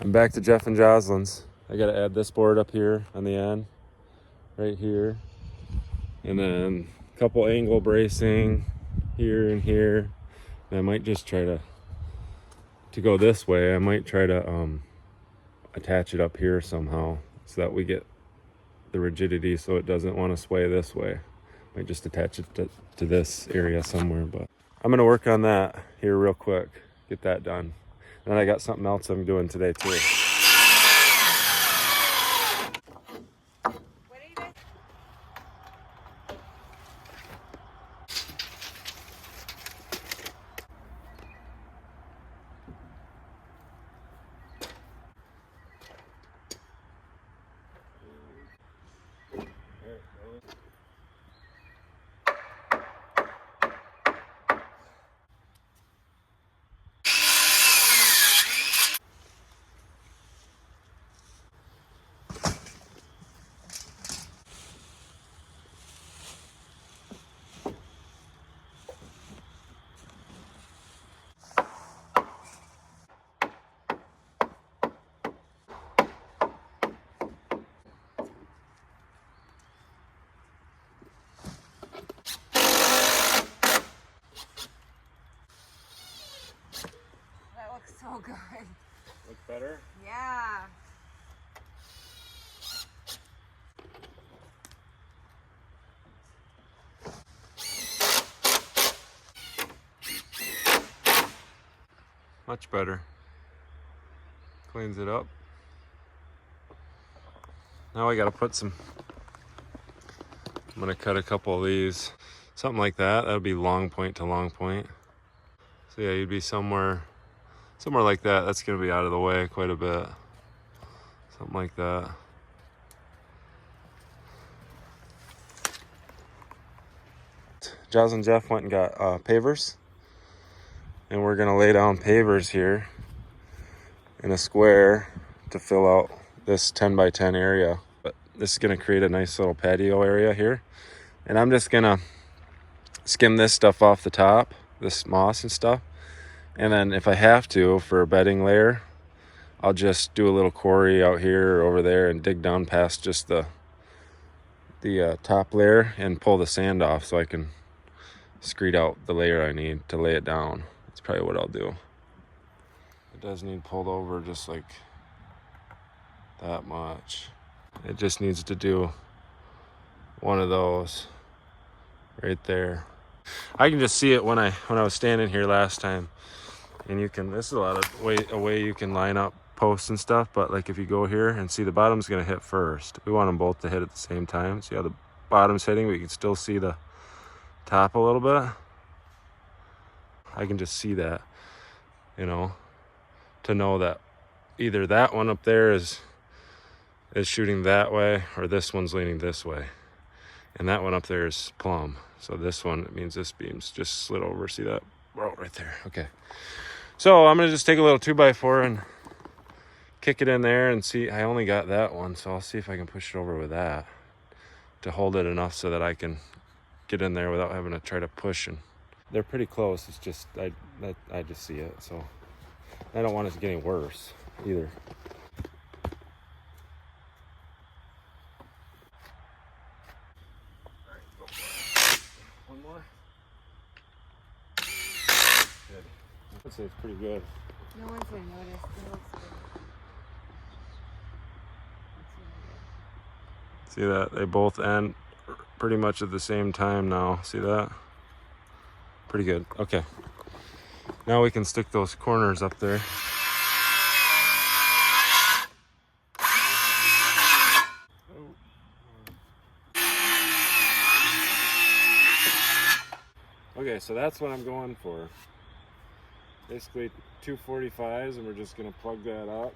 I'm back to Jeff and Jocelyn's. I gotta add this board up here on the end, right here. And then a couple angle bracing here and here. And I might just try to go this way. I might try to attach it up here somehow so that we get the rigidity so it doesn't want to sway this way. Might just attach it to this area somewhere, but I'm gonna work on that here real quick, get that done. And then I got something else I'm doing today too. So good. Look better? Yeah. Much better. Cleans it up. Now I gotta put some, I'm gonna cut a couple of these. Something like that. That'll be long point to long point. So yeah, you'd be somewhere like that. That's gonna be out of the way quite a bit. Something like that. Joz and Jeff went and got pavers. And we're gonna lay down pavers here in a square to fill out this 10 by 10 area. But this is gonna create a nice little patio area here. And I'm just gonna skim this stuff off the top, this moss and stuff. And then if I have to, for a bedding layer, I'll just do a little quarry out here or over there and dig down past just the top layer and pull the sand off so I can screed out the layer I need to lay it down. That's probably what I'll do. It does need pulled over just like that much. It just needs to do one of those right there. I can just see it when I was standing here last time. And you can, this is a lot of a way you can line up posts and stuff, but like if you go here and see the bottom's gonna hit first. We want them both to hit at the same time. See how the bottom's hitting, but you can still see the top a little bit. I can just see that, you know, to know that either that one up there is shooting that way or this one's leaning this way. And that one up there is plumb. So this one, it means this beam's just slid over. See that? Oh, right there. Okay. So I'm gonna just take a little 2x4 and kick it in there and see. I only got that one, so I'll see if I can push it over with that to hold it enough so that I can get in there without having to try to push. And they're pretty close. It's just I just see it, so I don't want it to get any worse either. All right, go for it. One more. Good. I'd say it's pretty good. No one's gonna notice. It looks good. See that? They both end pretty much at the same time now. See that? Pretty good. Okay. Now we can stick those corners up there. Okay, so that's what I'm going for. Basically 245s, and we're just gonna plug that up.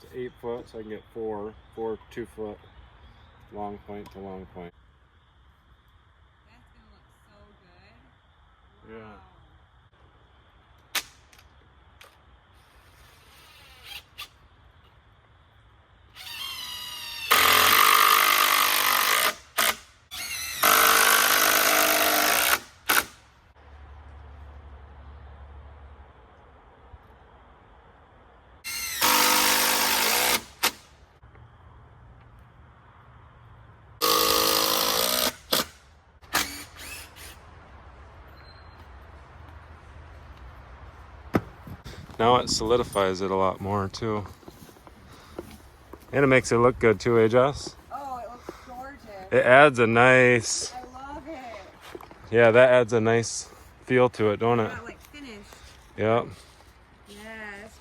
It's 8 foot, so I can get four 2 foot long point to long point. That's gonna look so good. Yeah. Now it solidifies it a lot more too. And it makes it look good too, eh, Jess? Oh, it looks gorgeous. It adds a nice, I love it. yeah, that adds a nice feel to it, don't it? Not like finished. Yep. Yeah, it's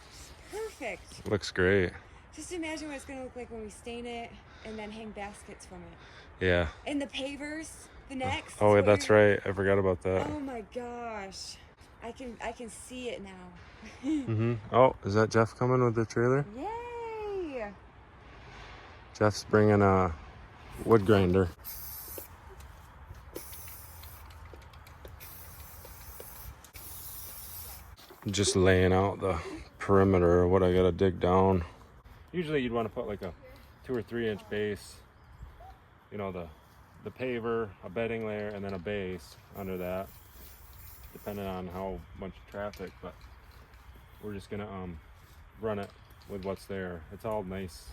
perfect. Looks great. Just imagine what it's gonna look like when we stain it and then hang baskets from it. Yeah. And the pavers, the next. Oh, that's right. I forgot about that. Oh my gosh. I can see it now. Mm-hmm. Oh, is that Jeff coming with the trailer? Yay! Jeff's bringing a wood grinder. Just laying out the perimeter of what I gotta dig down. Usually you'd want to put like a 2 or 3 inch base, you know, the paver, a bedding layer, and then a base under that, depending on how much traffic, but we're just gonna run it with what's there. It's all nice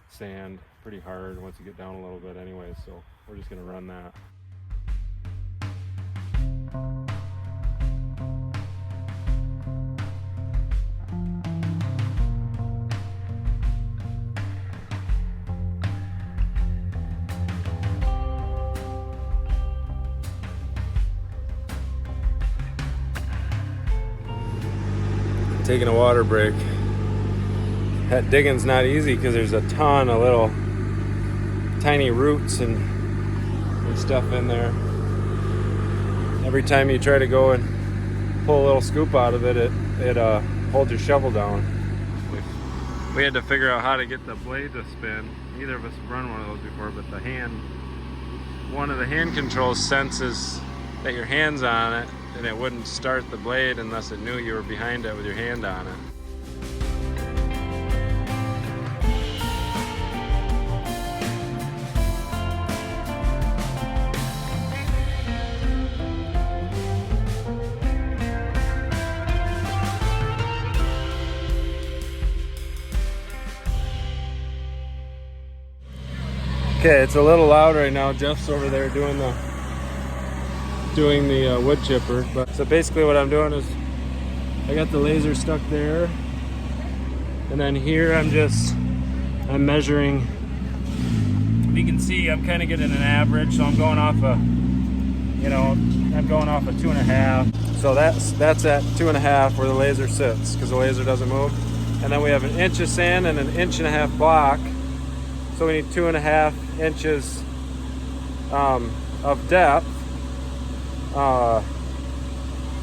sand, pretty hard once you get down a little bit anyway, so we're just gonna run that. Taking a water break. That digging's not easy because there's a ton of little tiny roots and stuff in there. Every time you try to go and pull a little scoop out of it, it holds your shovel down. We had to figure out how to get the blade to spin. Neither of us have run one of those before, but one of the hand controls senses that your hand's on it, and it wouldn't start the blade unless it knew you were behind it with your hand on it. Okay, it's a little loud right now. Jeff's over there doing the wood chipper. But so basically what I'm doing is I got the laser stuck there, and then here I'm measuring. If you can see, I'm kind of getting an average, so I'm going off a 2.5. So that's at 2.5 where the laser sits, because the laser doesn't move. And then we have 1 inch of sand and 1.5 inch block. So we need 2.5 inches of depth.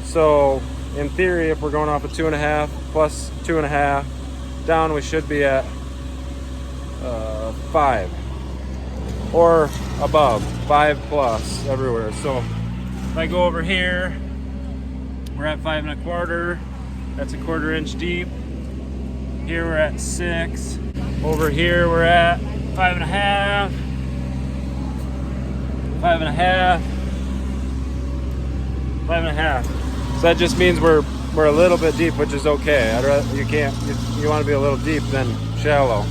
So in theory, if we're going off of 2.5 plus 2.5 down, we should be at 5 or above, 5 plus everywhere. So if I go over here, we're at 5 1/4. That's 1/4 inch deep. Here we're at 6. Over here we're at 5.5. 5.5. 5.5. So that just means we're a little bit deep, which is okay. You want to be a little deep than shallow.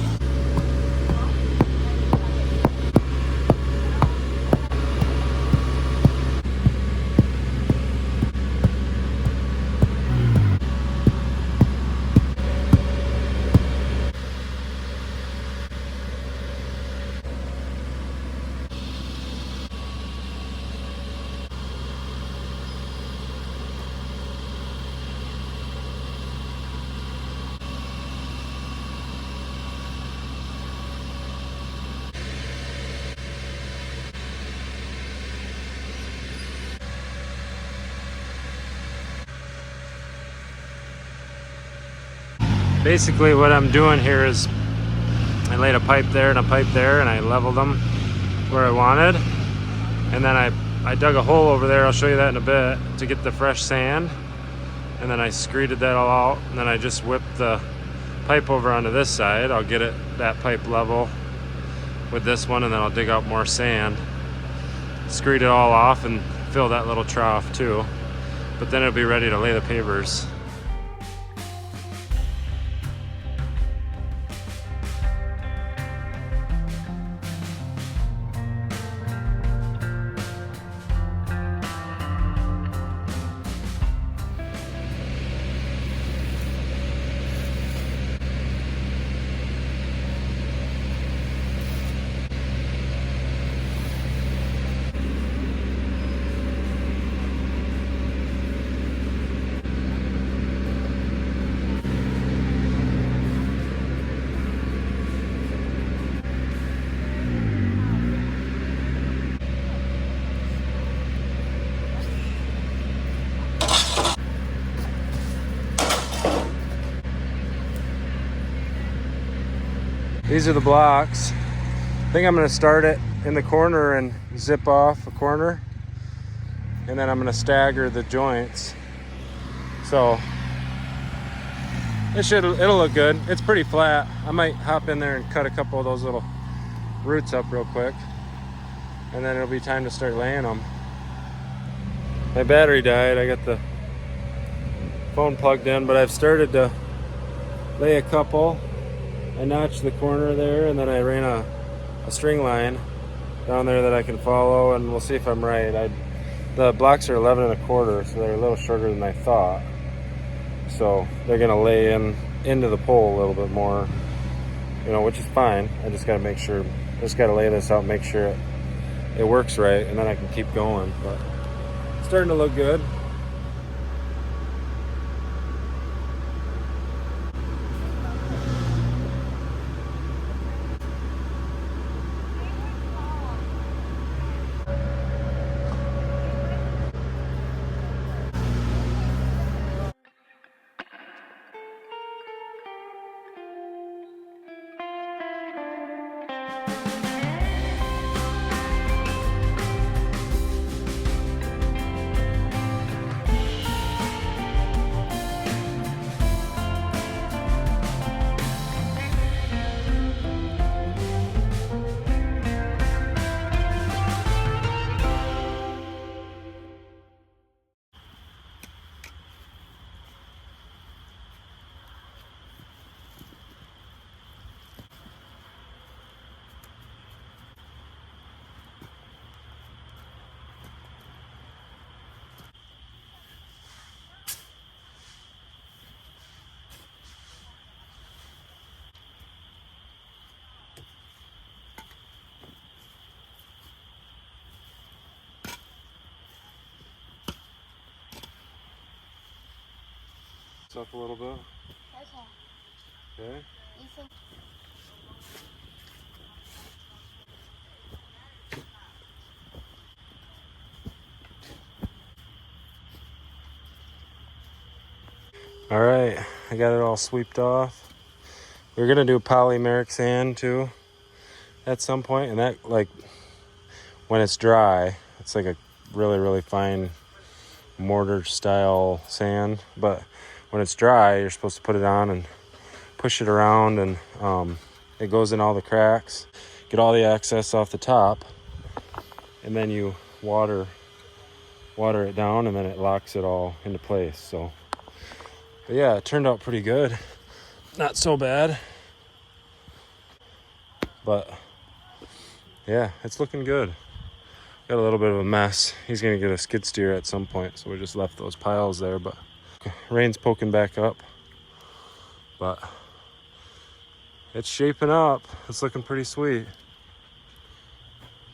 Basically what I'm doing here is I laid a pipe there and a pipe there, and I leveled them where I wanted, and then I dug a hole over there, I'll show you that in a bit, to get the fresh sand, and then I screeded that all out, and then I just whipped the pipe over onto this side. I'll get that pipe level with this one, and then I'll dig out more sand, screed it all off, and fill that little trough too, but then it'll be ready to lay the pavers. These are the blocks. I think I'm gonna start it in the corner and zip off a corner. And then I'm gonna stagger the joints. So it'll look good. It's pretty flat. I might hop in there and cut a couple of those little roots up real quick. And then it'll be time to start laying them. My battery died. I got the phone plugged in, but I've started to lay a couple. I notched the corner there, and then I ran a string line down there that I can follow, and we'll see if I'm right. The blocks are 11 1/4, so they're a little shorter than I thought. So they're gonna lay into the pole a little bit more, which is fine. I just gotta make sure, lay this out, make sure it works right, and then I can keep going. But it's starting to look good. Up a little bit. Okay. All right, I got it all sweeped off. We're gonna do polymeric sand too at some point, and that, like, when it's dry, it's like a really, really fine mortar style sand. But when it's dry, you're supposed to put it on and push it around, and it goes in all the cracks, get all the excess off the top, and then you water it down, and then it locks it all into place. So, but yeah, it turned out pretty good. Not so bad, but yeah, it's looking good. Got a little bit of a mess. He's gonna get a skid steer at some point, so we just left those piles there. But rain's poking back up, but it's shaping up. It's looking pretty sweet.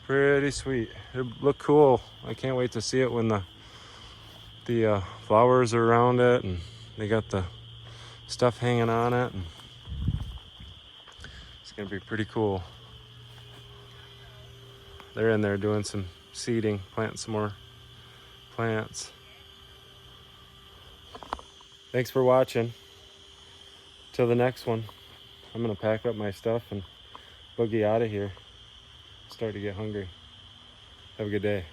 Pretty sweet. It'll look cool. I can't wait to see it when the flowers are around it, and they got the stuff hanging on it, and it's gonna be pretty cool. They're in there doing some seeding, planting some more plants. Thanks for watching. Till the next one. I'm gonna pack up my stuff and boogie out of here. Start to get hungry. Have a good day.